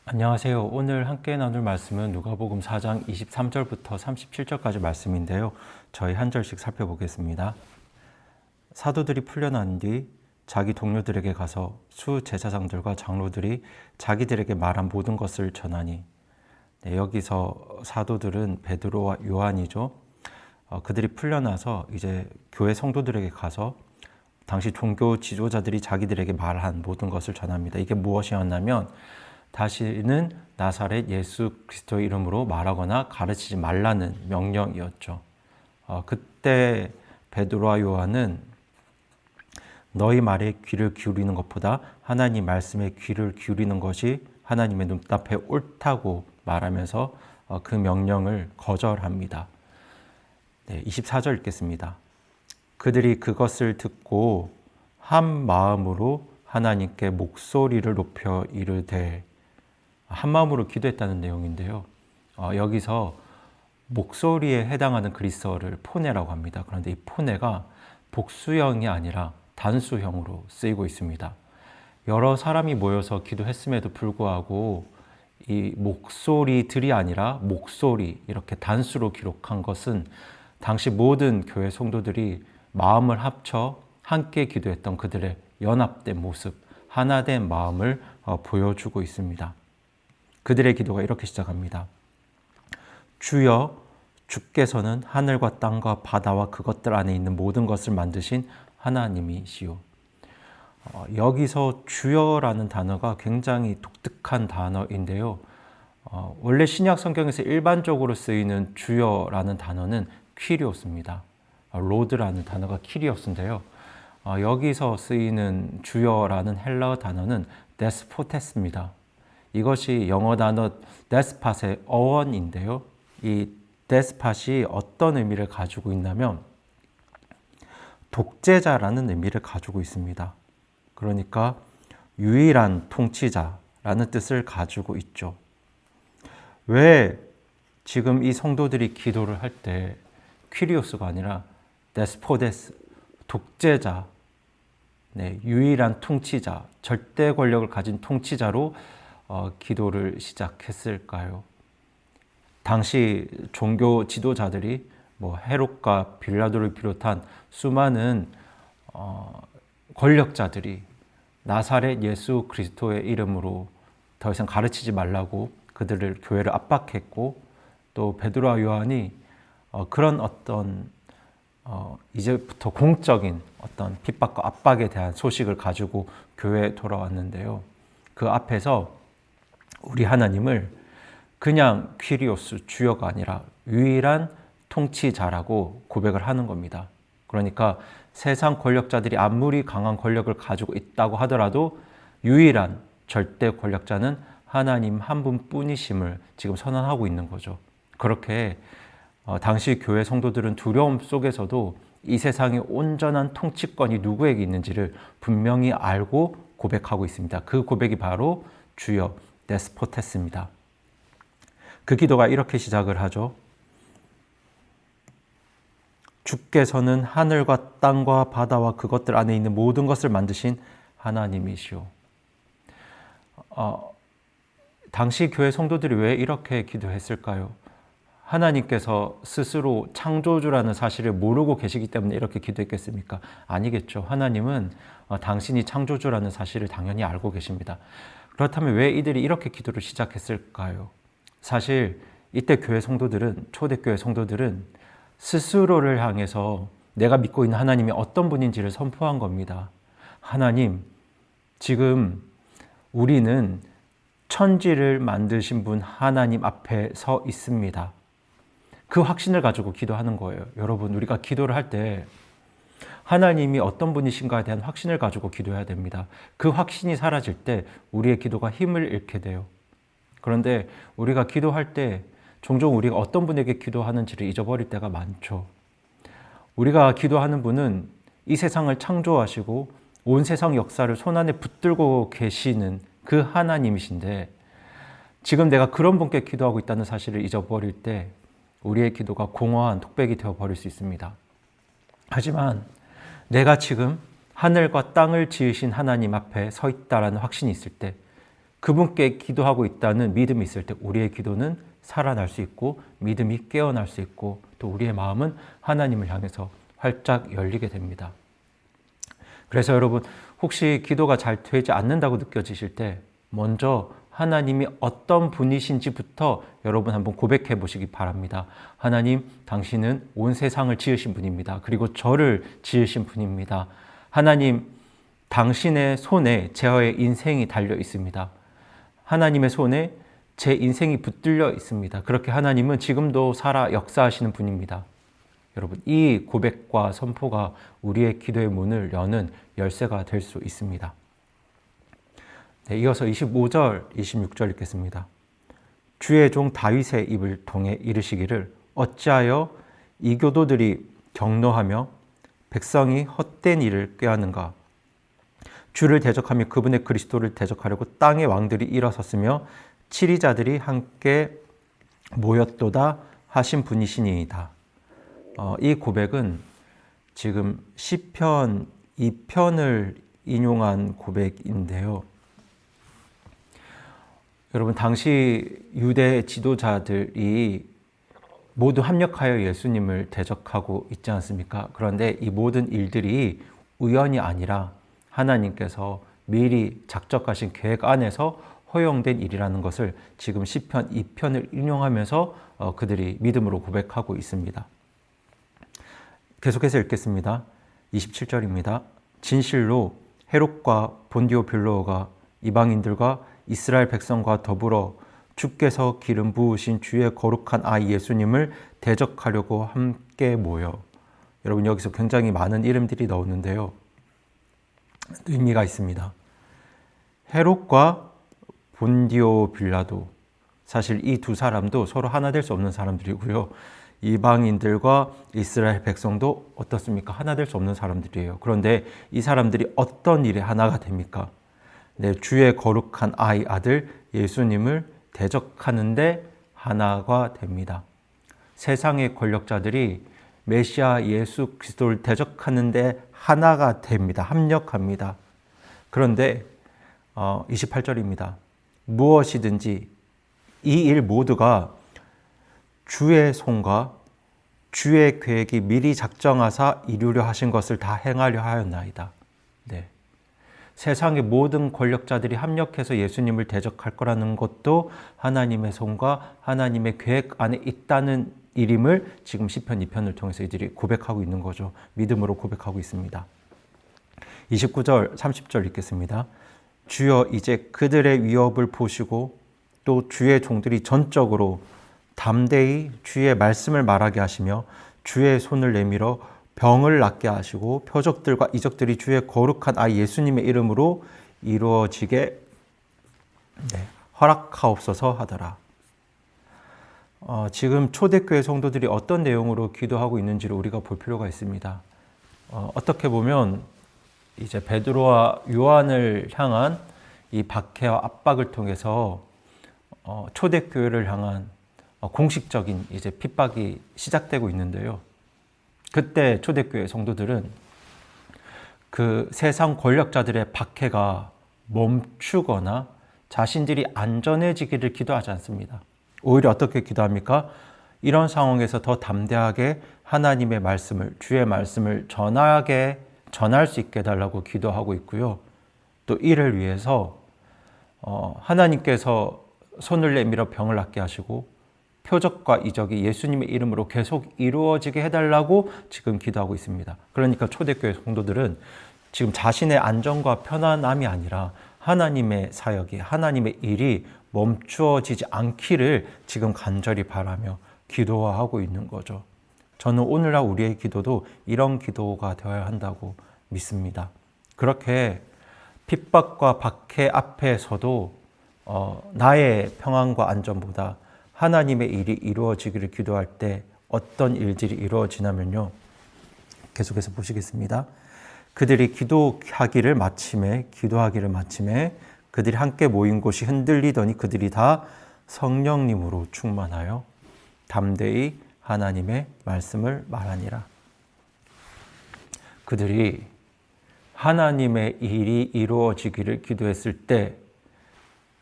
안녕하세요. 오늘 함께 나눌 말씀은 누가복음 4장 23절부터 37절까지 말씀인데요. 저희 한 절씩 살펴보겠습니다. 사도들이 풀려난 뒤 자기 동료들에게 가서 수제사장들과 장로들이 자기들에게 말한 모든 것을 전하니, 여기서 사도들은 베드로와 요한이죠. 그들이 풀려나서 이제 교회 성도들에게 가서 당시 종교 지도자들이 자기들에게 말한 모든 것을 전합니다. 이게 무엇이었냐면 다시는 나사렛 예수 그리스도의 이름으로 말하거나 가르치지 말라는 명령이었죠. 그때 베드로와 요한은 너희 말에 귀를 기울이는 것보다 하나님 말씀에 귀를 기울이는 것이 하나님의 눈앞에 옳다고 말하면서 그 명령을 거절합니다. 24절 읽겠습니다. 그들이 그것을 듣고 한 마음으로 하나님께 목소리를 높여 이르되, 한 마음으로 기도했다는 내용인데요. 여기서 목소리에 해당하는 그리스어를 포네라고 합니다. 그런데 이 포네가 복수형이 아니라 단수형으로 쓰이고 있습니다. 여러 사람이 모여서 기도했음에도 불구하고 이 목소리들이 아니라 목소리, 이렇게 단수로 기록한 것은 당시 모든 교회 성도들이 마음을 합쳐 함께 기도했던 그들의 연합된 모습, 하나된 마음을 보여주고 있습니다. 그들의 기도가 이렇게 시작합니다. 주여, 주께서는 하늘과 땅과 바다와 그것들 안에 있는 모든 것을 만드신 하나님이시오. 여기서 주여라는 단어가 굉장히 독특한 단어인데요. 원래 신약 성경에서 일반적으로 쓰이는 주여라는 단어는 퀴리오스입니다. 로드라는 단어가 퀴리오스인데요. 여기서 쓰이는 주여라는 헬라어 단어는 데스포테스입니다. 이것이 영어 단어 데스팟의 어원인데요. 이 데스팟이 어떤 의미를 가지고 있냐면 독재자라는 의미를 가지고 있습니다. 그러니까 유일한 통치자라는 뜻을 가지고 있죠. 왜 지금 이 성도들이 기도를 할 때 퀴리오스가 아니라 데스포데스, 독재자, 유일한 통치자, 절대 권력을 가진 통치자로 기도를 시작했을까요? 당시 종교 지도자들이 헤롯과 빌라도를 비롯한 수많은 권력자들이 나사렛 예수 그리스도의 이름으로 더 이상 가르치지 말라고 그들을 교회를 압박했고, 또 베드로와 요한이 그런 어떤 이제부터 공적인 어떤 핍박과 압박에 대한 소식을 가지고 교회에 돌아왔는데요. 그 앞에서 우리 하나님을 그냥 퀴리오스, 주여가 아니라 유일한 통치자라고 고백을 하는 겁니다. 그러니까 세상 권력자들이 아무리 강한 권력을 가지고 있다고 하더라도 유일한 절대 권력자는 하나님 한 분뿐이심을 지금 선언하고 있는 거죠. 그렇게 당시 교회 성도들은 두려움 속에서도 이 세상의 온전한 통치권이 누구에게 있는지를 분명히 알고 고백하고 있습니다. 그 고백이 바로 주여, 데스포테스입니다. 그 기도가 이렇게 시작을 하죠. 주께서는 하늘과 땅과 바다와 그것들 안에 있는 모든 것을 만드신 하나님이시오. 당시 교회 성도들이 왜 이렇게 기도했을까요? 하나님께서 스스로 창조주라는 사실을 모르고 계시기 때문에 이렇게 기도했겠습니까? 아니겠죠. 하나님은 당신이 창조주라는 사실을 당연히 알고 계십니다. 그렇다면 왜 이들이 이렇게 기도를 시작했을까요? 사실 이때 교회 성도들은, 초대교회 성도들은 스스로를 향해서 내가 믿고 있는 하나님이 어떤 분인지를 선포한 겁니다. 하나님, 지금 우리는 천지를 만드신 분 하나님 앞에 서 있습니다. 그 확신을 가지고 기도하는 거예요. 여러분, 우리가 기도를 할 때 하나님이 어떤 분이신가에 대한 확신을 가지고 기도해야 됩니다. 그 확신이 사라질 때 우리의 기도가 힘을 잃게 돼요. 그런데 우리가 기도할 때 종종 우리가 어떤 분에게 기도하는지를 잊어버릴 때가 많죠. 우리가 기도하는 분은 이 세상을 창조하시고 온 세상 역사를 손안에 붙들고 계시는 그 하나님이신데, 지금 내가 그런 분께 기도하고 있다는 사실을 잊어버릴 때 우리의 기도가 공허한 독백이 되어버릴 수 있습니다. 하지만 내가 지금 하늘과 땅을 지으신 하나님 앞에 서 있다라는 확신이 있을 때 그분께 기도하고 있다는 믿음이 있을 때 우리의 기도는 살아날 수 있고 믿음이 깨어날 수 있고 또 우리의 마음은 하나님을 향해서 활짝 열리게 됩니다. 그래서 여러분 혹시 기도가 잘 되지 않는다고 느껴지실 때 먼저 하나님이 어떤 분이신지부터 여러분 한번 고백해 보시기 바랍니다. 하나님, 당신은 온 세상을 지으신 분입니다. 그리고 저를 지으신 분입니다. 하나님, 당신의 손에 저의 인생이 달려 있습니다. 하나님의 손에 제 인생이 붙들려 있습니다. 그렇게 하나님은 지금도 살아 역사하시는 분입니다. 여러분, 이 고백과 선포가 우리의 기도의 문을 여는 열쇠가 될 수 있습니다. 네, 이어서 25절, 26절 읽겠습니다. 주의 종 다윗의 입을 통해 이르시기를 어찌하여 이 교도들이 경노하며 백성이 헛된 일을 꾀하는가. 주를 대적하며 그분의 그리스도를 대적하려고 땅의 왕들이 일어섰으며 치리자들이 함께 모였도다 하신 분이시니이다. 이 고백은 지금 시편 2편을 인용한 고백인데요. 여러분, 당시 유대 지도자들이 모두 합력하여 예수님을 대적하고 있지 않습니까? 그런데 이 모든 일들이 우연이 아니라 하나님께서 미리 작정하신 계획 안에서 허용된 일이라는 것을 지금 시편 2편을 인용하면서 그들이 믿음으로 고백하고 있습니다. 계속해서 읽겠습니다. 27절입니다. 진실로 헤롯과 본디오 빌로가 이방인들과 이스라엘 백성과 더불어 주께서 기름 부으신 주의 거룩한 아이 예수님을 대적하려고 함께 모여. 여러분, 여기서 굉장히 많은 이름들이 나오는데요. 의미가 있습니다. 헤롯과 본디오 빌라도, 사실 이 두 사람도 서로 하나 될 수 없는 사람들이고요. 이방인들과 이스라엘 백성도 어떻습니까? 하나 될 수 없는 사람들이에요. 그런데 이 사람들이 어떤 일에 하나가 됩니까? 네, 주의 거룩한 아들 예수님을 대적하는데 하나가 됩니다. 세상의 권력자들이 메시아 예수 그리스도를 대적하는데 하나가 됩니다. 합력합니다. 그런데 28절입니다. 무엇이든지 이 일 모두가 주의 손과 주의 계획이 미리 작정하사 이루려 하신 것을 다 행하려 하였나이다. 네. 세상의 모든 권력자들이 합력해서 예수님을 대적할 거라는 것도 하나님의 손과 하나님의 계획 안에 있다는 일임을 지금 시편 2편을 통해서 이들이 고백하고 있는 거죠. 믿음으로 고백하고 있습니다. 29절, 30절 읽겠습니다. 주여 이제 그들의 위협을 보시고 또 주의 종들이 전적으로 담대히 주의 말씀을 말하게 하시며 주의 손을 내밀어 병을 낫게 하시고 표적들과 이적들이 주의 거룩한 아이 예수님의 이름으로 이루어지게 허락하옵소서 하더라. 지금 초대교회 성도들이 어떤 내용으로 기도하고 있는지를 우리가 볼 필요가 있습니다. 어떻게 보면 이제 베드로와 요한을 향한 이 박해와 압박을 통해서 초대교회를 향한 공식적인 이제 핍박이 시작되고 있는데요. 그때 초대교회 성도들은 그 세상 권력자들의 박해가 멈추거나 자신들이 안전해지기를 기도하지 않습니다. 오히려 어떻게 기도합니까? 이런 상황에서 더 담대하게 하나님의 말씀을, 주의 말씀을 전할 수 있게 해달라고 기도하고 있고요. 또 이를 위해서 하나님께서 손을 내밀어 병을 낫게 하시고 표적과 이적이 예수님의 이름으로 계속 이루어지게 해달라고 지금 기도하고 있습니다. 그러니까 초대교회 성도들은 지금 자신의 안전과 편안함이 아니라 하나님의 사역이, 하나님의 일이 멈추어지지 않기를 지금 간절히 바라며 기도하고 있는 거죠. 저는 오늘날 우리의 기도도 이런 기도가 되어야 한다고 믿습니다. 그렇게 핍박과 박해 앞에서도 나의 평안과 안전보다 하나님의 일이 이루어지기를 기도할 때 어떤 일들이 이루어지냐면요. 계속해서 보시겠습니다. 그들이 기도하기를 마침에 그들이 함께 모인 곳이 흔들리더니 그들이 다 성령님으로 충만하여 담대히 하나님의 말씀을 말하니라. 그들이 하나님의 일이 이루어지기를 기도했을 때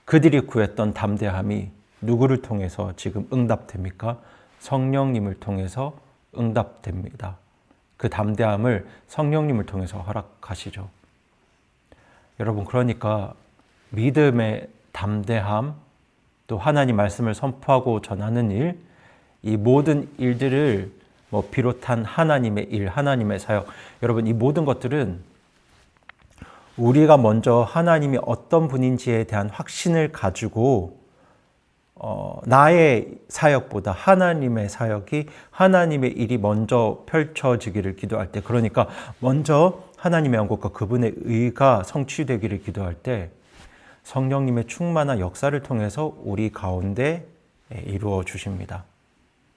그들이 구했던 담대함이 누구를 통해서 지금 응답됩니까? 성령님을 통해서 응답됩니다. 그 담대함을 성령님을 통해서 허락하시죠. 여러분, 그러니까 믿음의 담대함, 또 하나님 말씀을 선포하고 전하는 일, 이 모든 일들을 비롯한 하나님의 일, 하나님의 사역, 여러분, 이 모든 것들은 우리가 먼저 하나님이 어떤 분인지에 대한 확신을 가지고 나의 사역보다 하나님의 사역이, 하나님의 일이 먼저 펼쳐지기를 기도할 때, 그러니까 먼저 하나님의 영광과 그분의 의가 성취되기를 기도할 때 성령님의 충만한 역사를 통해서 우리 가운데 이루어 주십니다.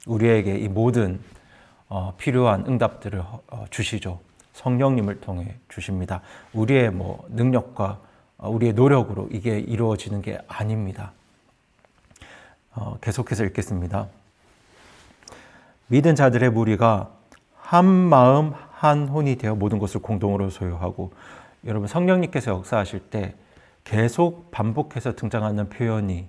우리에게 이 모든 필요한 응답들을 주시죠. 성령님을 통해 주십니다. 우리의 능력과 우리의 노력으로 이게 이루어지는 게 아닙니다. 계속해서 읽겠습니다. 믿은 자들의 무리가 한 마음 한 혼이 되어 모든 것을 공동으로 소유하고, 여러분, 성령님께서 역사하실 때 계속 반복해서 등장하는 표현이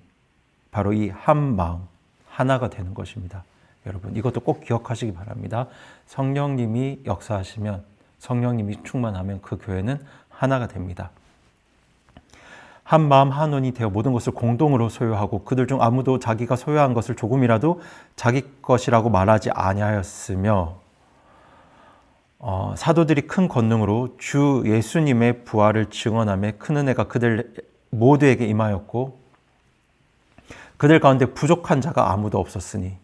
바로 이 한 마음, 하나가 되는 것입니다. 여러분, 이것도 꼭 기억하시기 바랍니다. 성령님이 역사하시면, 성령님이 충만하면 그 교회는 하나가 됩니다. 한 마음 한 혼이 되어 모든 것을 공동으로 소유하고 그들 중 아무도 자기가 소유한 것을 조금이라도 자기 것이라고 말하지 아니하였으며, 사도들이 큰 권능으로 주 예수님의 부활을 증언하며 큰 은혜가 그들 모두에게 임하였고 그들 가운데 부족한 자가 아무도 없었으니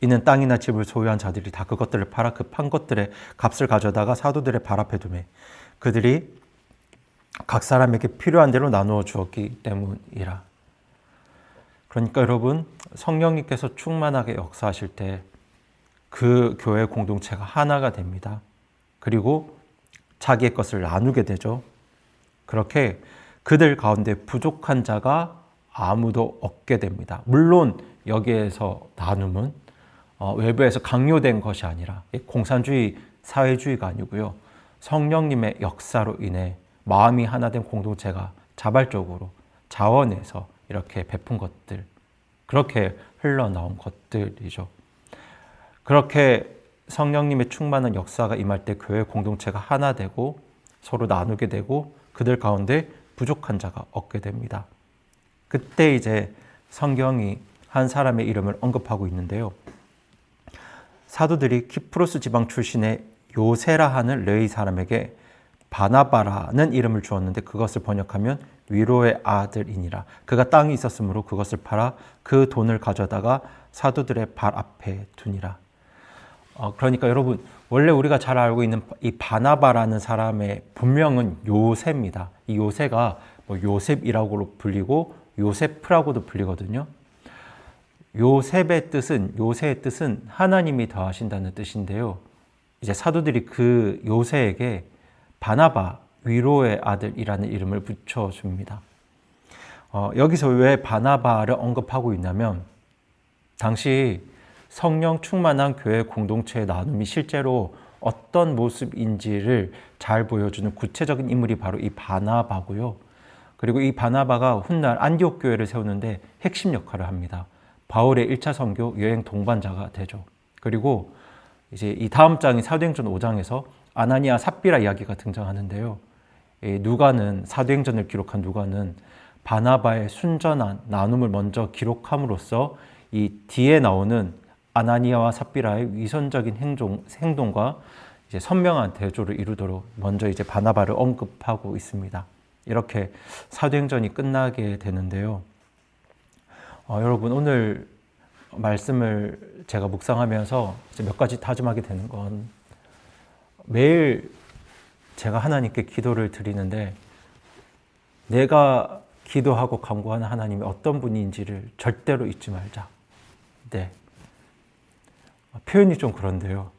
이는 땅이나 집을 소유한 자들이 다 그것들을 팔아 그 판 것들의 값을 가져다가 사도들의 발 앞에 두매 그들이 각 사람에게 필요한 대로 나누어 주었기 때문이라. 그러니까 여러분, 성령님께서 충만하게 역사하실 때 그 교회 공동체가 하나가 됩니다. 그리고 자기의 것을 나누게 되죠. 그렇게 그들 가운데 부족한 자가 아무도 없게 됩니다. 물론 여기에서 나눔은 외부에서 강요된 것이 아니라 공산주의, 사회주의가 아니고요. 성령님의 역사로 인해 마음이 하나 된 공동체가 자발적으로 자원해서 이렇게 베푼 것들, 그렇게 흘러나온 것들이죠. 그렇게 성령님의 충만한 역사가 임할 때 교회 공동체가 하나 되고 서로 나누게 되고 그들 가운데 부족한 자가 없게 됩니다. 그때 이제 성경이 한 사람의 이름을 언급하고 있는데요. 사도들이 키프로스 지방 출신의 요세라 하는 레위 사람에게 바나바라는 이름을 주었는데 그것을 번역하면 위로의 아들이니라. 그가 땅이 있었으므로 그것을 팔아 그 돈을 가져다가 사도들의 발 앞에 두니라. 그러니까 여러분, 원래 우리가 잘 알고 있는 이 바나바라는 사람의 본명은 요셉입니다. 이 요셉가 요셉이라고 불리고 요세프라고도 불리거든요. 요셉의 뜻은 하나님이 더하신다는 뜻인데요. 이제 사도들이 그 요셉에게 바나바, 위로의 아들이라는 이름을 붙여줍니다. 여기서 왜 바나바를 언급하고 있냐면, 당시 성령 충만한 교회 공동체의 나눔이 실제로 어떤 모습인지를 잘 보여주는 구체적인 인물이 바로 이 바나바고요. 그리고 이 바나바가 훗날 안디옥 교회를 세우는데 핵심 역할을 합니다. 바울의 1차 선교 여행 동반자가 되죠. 그리고 이제 이 다음 장인 사도행전 5장에서 아나니아 삽비라 이야기가 등장하는데요. 사도행전을 기록한 누가는 바나바의 순전한 나눔을 먼저 기록함으로써 이 뒤에 나오는 아나니아와 삽비라의 위선적인 행동과 이제 선명한 대조를 이루도록 먼저 이제 바나바를 언급하고 있습니다. 이렇게 사도행전이 끝나게 되는데요. 여러분, 오늘 말씀을 제가 묵상하면서 이제 몇 가지 다짐하게 되는 건, 매일 제가 하나님께 기도를 드리는데 내가 기도하고 간구하는 하나님이 어떤 분인지를 절대로 잊지 말자. 네. 표현이 좀 그런데요.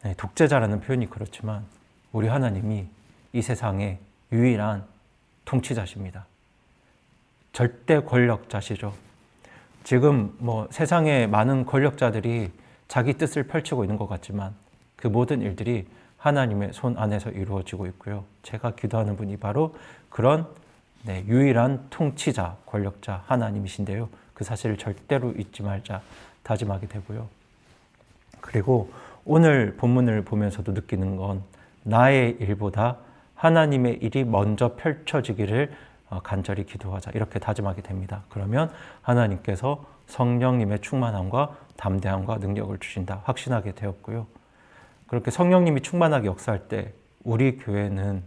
네, 독재자라는 표현이 그렇지만 우리 하나님이 이 세상의 유일한 통치자십니다. 절대 권력자시죠. 지금 세상의 많은 권력자들이 자기 뜻을 펼치고 있는 것 같지만 그 모든 일들이 하나님의 손 안에서 이루어지고 있고요. 제가 기도하는 분이 바로 그런 네, 유일한 통치자, 권력자 하나님이신데요. 그 사실을 절대로 잊지 말자 다짐하게 되고요. 그리고 오늘 본문을 보면서도 느끼는 건 나의 일보다 하나님의 일이 먼저 펼쳐지기를 간절히 기도하자 이렇게 다짐하게 됩니다. 그러면 하나님께서 성령님의 충만함과 담대함과 능력을 주신다 확신하게 되었고요. 그렇게 성령님이 충만하게 역사할 때 우리 교회는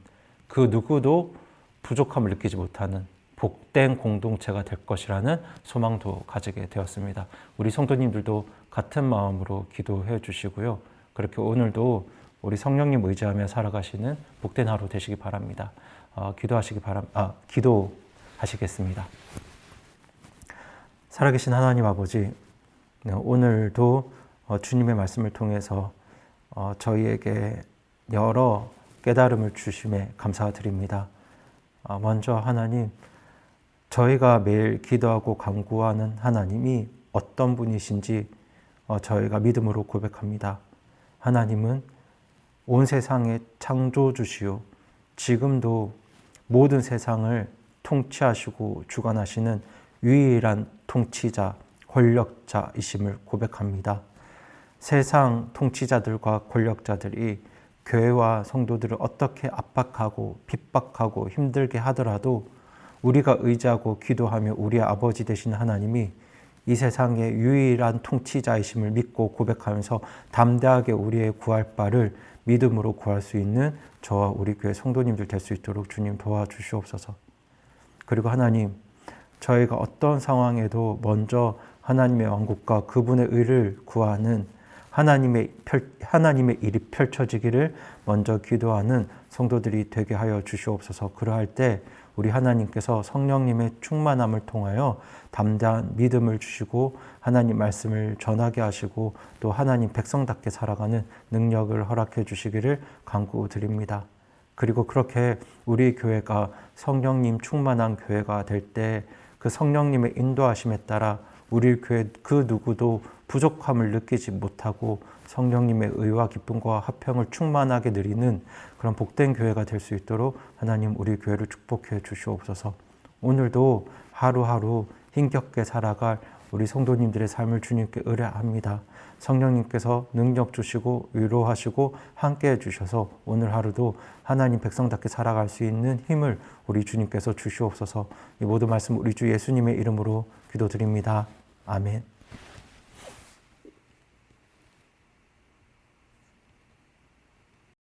그 누구도 부족함을 느끼지 못하는 복된 공동체가 될 것이라는 소망도 가지게 되었습니다. 우리 성도님들도 같은 마음으로 기도해 주시고요. 그렇게 오늘도 우리 성령님 의지하며 살아가시는 복된 하루 되시기 바랍니다. 기도하시겠습니다. 살아계신 하나님 아버지, 오늘도 주님의 말씀을 통해서 저희에게 여러 깨달음을 주심에 감사드립니다. 먼저 하나님, 저희가 매일 기도하고 간구하는 하나님이 어떤 분이신지 저희가 믿음으로 고백합니다. 하나님은 온 세상의 창조주시오, 지금도 모든 세상을 통치하시고 주관하시는 유일한 통치자, 권력자이심을 고백합니다. 세상 통치자들과 권력자들이 교회와 성도들을 어떻게 압박하고 핍박하고 힘들게 하더라도 우리가 의지하고 기도하며 우리의 아버지 되신 하나님이 이 세상의 유일한 통치자이심을 믿고 고백하면서 담대하게 우리의 구할 바를 믿음으로 구할 수 있는 저와 우리 교회 성도님들 될 수 있도록 주님 도와주시옵소서. 그리고 하나님, 저희가 어떤 상황에도 먼저 하나님의 왕국과 그분의 의를 구하는 하나님의 일이 펼쳐지기를 먼저 기도하는 성도들이 되게 하여 주시옵소서. 그러할 때 우리 하나님께서 성령님의 충만함을 통하여 담대한 믿음을 주시고 하나님 말씀을 전하게 하시고 또 하나님 백성답게 살아가는 능력을 허락해 주시기를 간구드립니다. 그리고 그렇게 우리 교회가 성령님 충만한 교회가 될 때 그 성령님의 인도하심에 따라 우리 교회 그 누구도 부족함을 느끼지 못하고 성령님의 의와 기쁨과 화평을 충만하게 누리는 그런 복된 교회가 될 수 있도록 하나님 우리 교회를 축복해 주시옵소서. 오늘도 하루하루 힘겹게 살아갈 우리 성도님들의 삶을 주님께 의뢰합니다. 성령님께서 능력 주시고 위로하시고 함께해 주셔서 오늘 하루도 하나님 백성답게 살아갈 수 있는 힘을 우리 주님께서 주시옵소서. 이 모든 말씀 우리 주 예수님의 이름으로 기도드립니다. 아멘.